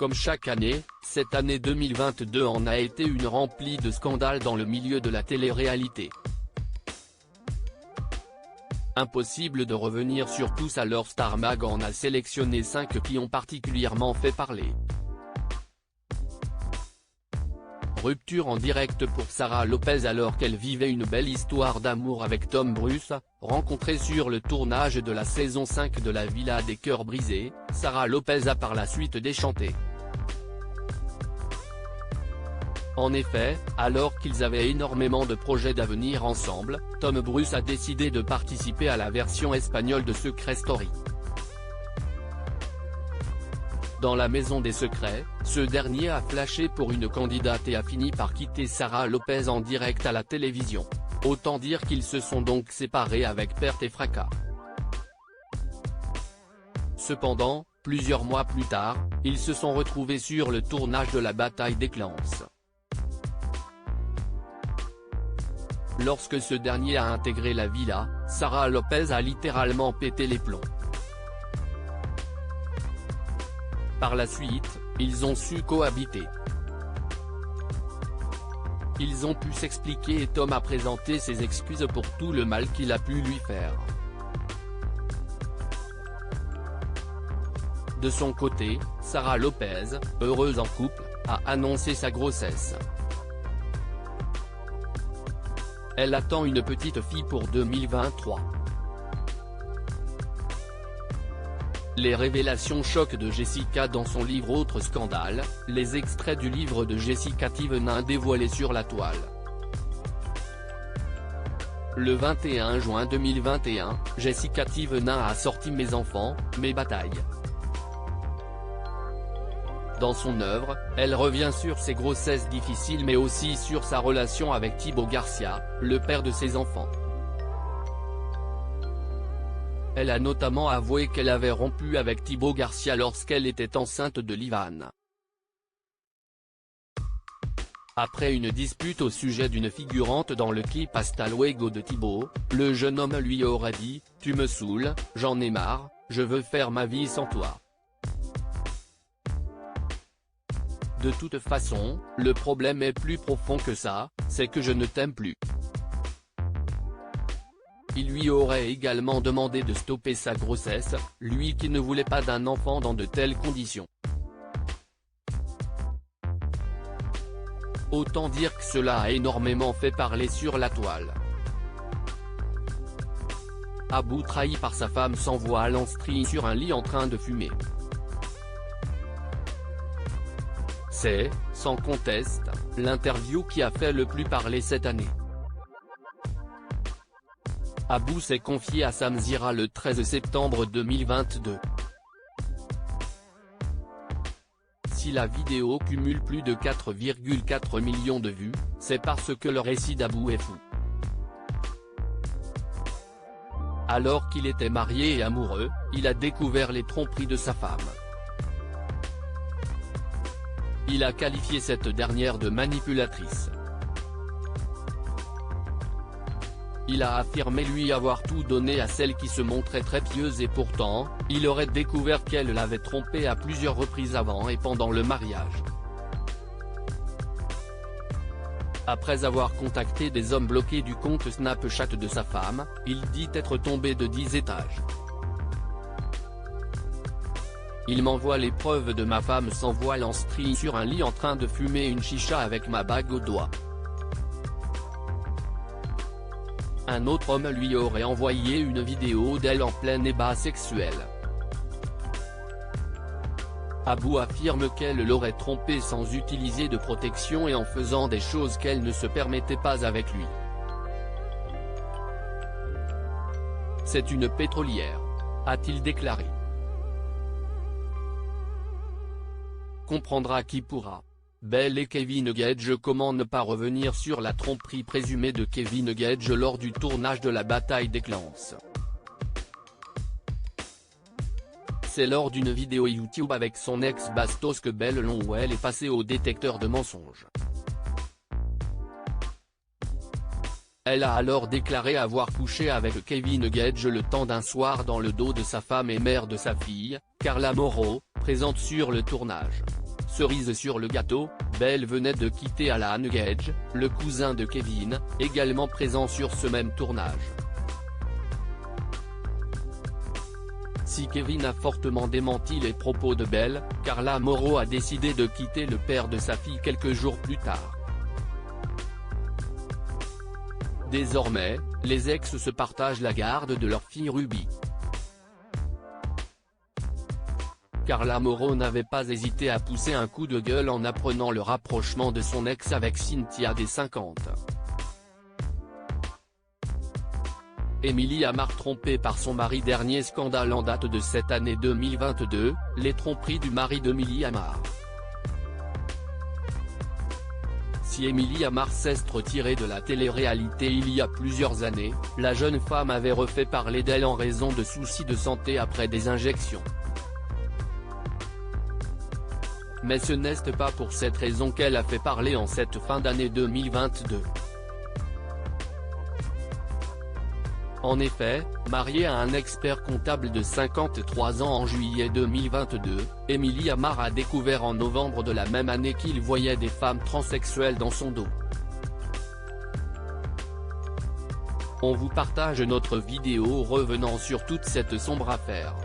Comme chaque année, cette année 2022 en a été une remplie de scandales dans le milieu de la télé-réalité. Impossible de revenir sur tous, alors Star Mag en a sélectionné 5 qui ont particulièrement fait parler. Rupture en direct pour Sara Lopez alors qu'elle vivait une belle histoire d'amour avec Tom Bruce. Rencontrée sur le tournage de la saison 5 de la Villa des Cœurs Brisés, Sara Lopez a par la suite déchanté. En effet, alors qu'ils avaient énormément de projets d'avenir ensemble, Tom Bruce a décidé de participer à la version espagnole de Secret Story. Dans la maison des secrets, ce dernier a flashé pour une candidate et a fini par quitter Sara Lopez en direct à la télévision. Autant dire qu'ils se sont donc séparés avec perte et fracas. Cependant, plusieurs mois plus tard, ils se sont retrouvés sur le tournage de la bataille des clans. Lorsque ce dernier a intégré la villa, Sara Lopez a littéralement pété les plombs. Par la suite, ils ont su cohabiter. Ils ont pu s'expliquer et Tom a présenté ses excuses pour tout le mal qu'il a pu lui faire. De son côté, Sara Lopez, heureuse en couple, a annoncé sa grossesse. Elle attend une petite fille pour 2023. Les révélations choc de Jessica dans son livre Autre scandale, les extraits du livre de Jessica Thivenin dévoilés sur la toile. Le 21 juin 2021, Jessica Thivenin a sorti Mes enfants, mes batailles. Dans son œuvre, elle revient sur ses grossesses difficiles mais aussi sur sa relation avec Thibaut Garcia, le père de ses enfants. Elle a notamment avoué qu'elle avait rompu avec Thibaut Garcia lorsqu'elle était enceinte de Livan. Après une dispute au sujet d'une figurante dans le clip Hasta Luego de Thibaut, le jeune homme lui aurait dit « Tu me saoules, j'en ai marre, je veux faire ma vie sans toi ». De toute façon, le problème est plus profond que ça, c'est que je ne t'aime plus. Il lui aurait également demandé de stopper sa grossesse, lui qui ne voulait pas d'un enfant dans de telles conditions. Autant dire que cela a énormément fait parler sur la toile. Abou trahi par sa femme sans voile en string sur un lit en train de fumer. C'est, sans conteste, l'interview qui a fait le plus parler cette année. Abou s'est confié à Sam Zira le 13 septembre 2022. Si la vidéo cumule plus de 4,4 millions de vues, c'est parce que le récit d'Abou est fou. Alors qu'il était marié et amoureux, il a découvert les tromperies de sa femme. Il a qualifié cette dernière de manipulatrice. Il a affirmé lui avoir tout donné à celle qui se montrait très pieuse et pourtant, il aurait découvert qu'elle l'avait trompé à plusieurs reprises avant et pendant le mariage. Après avoir contacté des hommes bloqués du compte Snapchat de sa femme, il dit être tombé de 10 étages. Il m'envoie les preuves de ma femme sans voile en string sur un lit en train de fumer une chicha avec ma bague au doigt. Un autre homme lui aurait envoyé une vidéo d'elle en plein ébat sexuel. Abou affirme qu'elle l'aurait trompé sans utiliser de protection et en faisant des choses qu'elle ne se permettait pas avec lui. C'est une pétrolière, a-t-il déclaré. Comprendra qui pourra. Belle et Kevin Gage. Comment ne pas revenir sur la tromperie présumée de Kevin Gage lors du tournage de la bataille des clans. C'est lors d'une vidéo YouTube avec son ex Bastos que Belle Longwell est passée au détecteur de mensonges. Elle a alors déclaré avoir couché avec Kevin Gage le temps d'un soir dans le dos de sa femme et mère de sa fille, Carla Morrow, présente sur le tournage. Cerise sur le gâteau, Belle venait de quitter Alan Gage, le cousin de Kevin, également présent sur ce même tournage. Si Kevin a fortement démenti les propos de Belle, Carla Mauro a décidé de quitter le père de sa fille quelques jours plus tard. Désormais, les ex se partagent la garde de leur fille Ruby. Carla Mauro n'avait pas hésité à pousser un coup de gueule en apprenant le rapprochement de son ex avec Cynthia des 50. Émilie Amar trompée par son mari. Dernier scandale en date de cette année 2022, les tromperies du mari d'Émilie Amar. Si Émilie Amar s'est retirée de la télé-réalité il y a plusieurs années, la jeune femme avait refait parler d'elle en raison de soucis de santé après des injections. Mais ce n'est pas pour cette raison qu'elle a fait parler en cette fin d'année 2022. En effet, mariée à un expert comptable de 53 ans en juillet 2022, Émilie Amar a découvert en novembre de la même année qu'il voyait des femmes transsexuelles dans son dos. On vous partage notre vidéo revenant sur toute cette sombre affaire.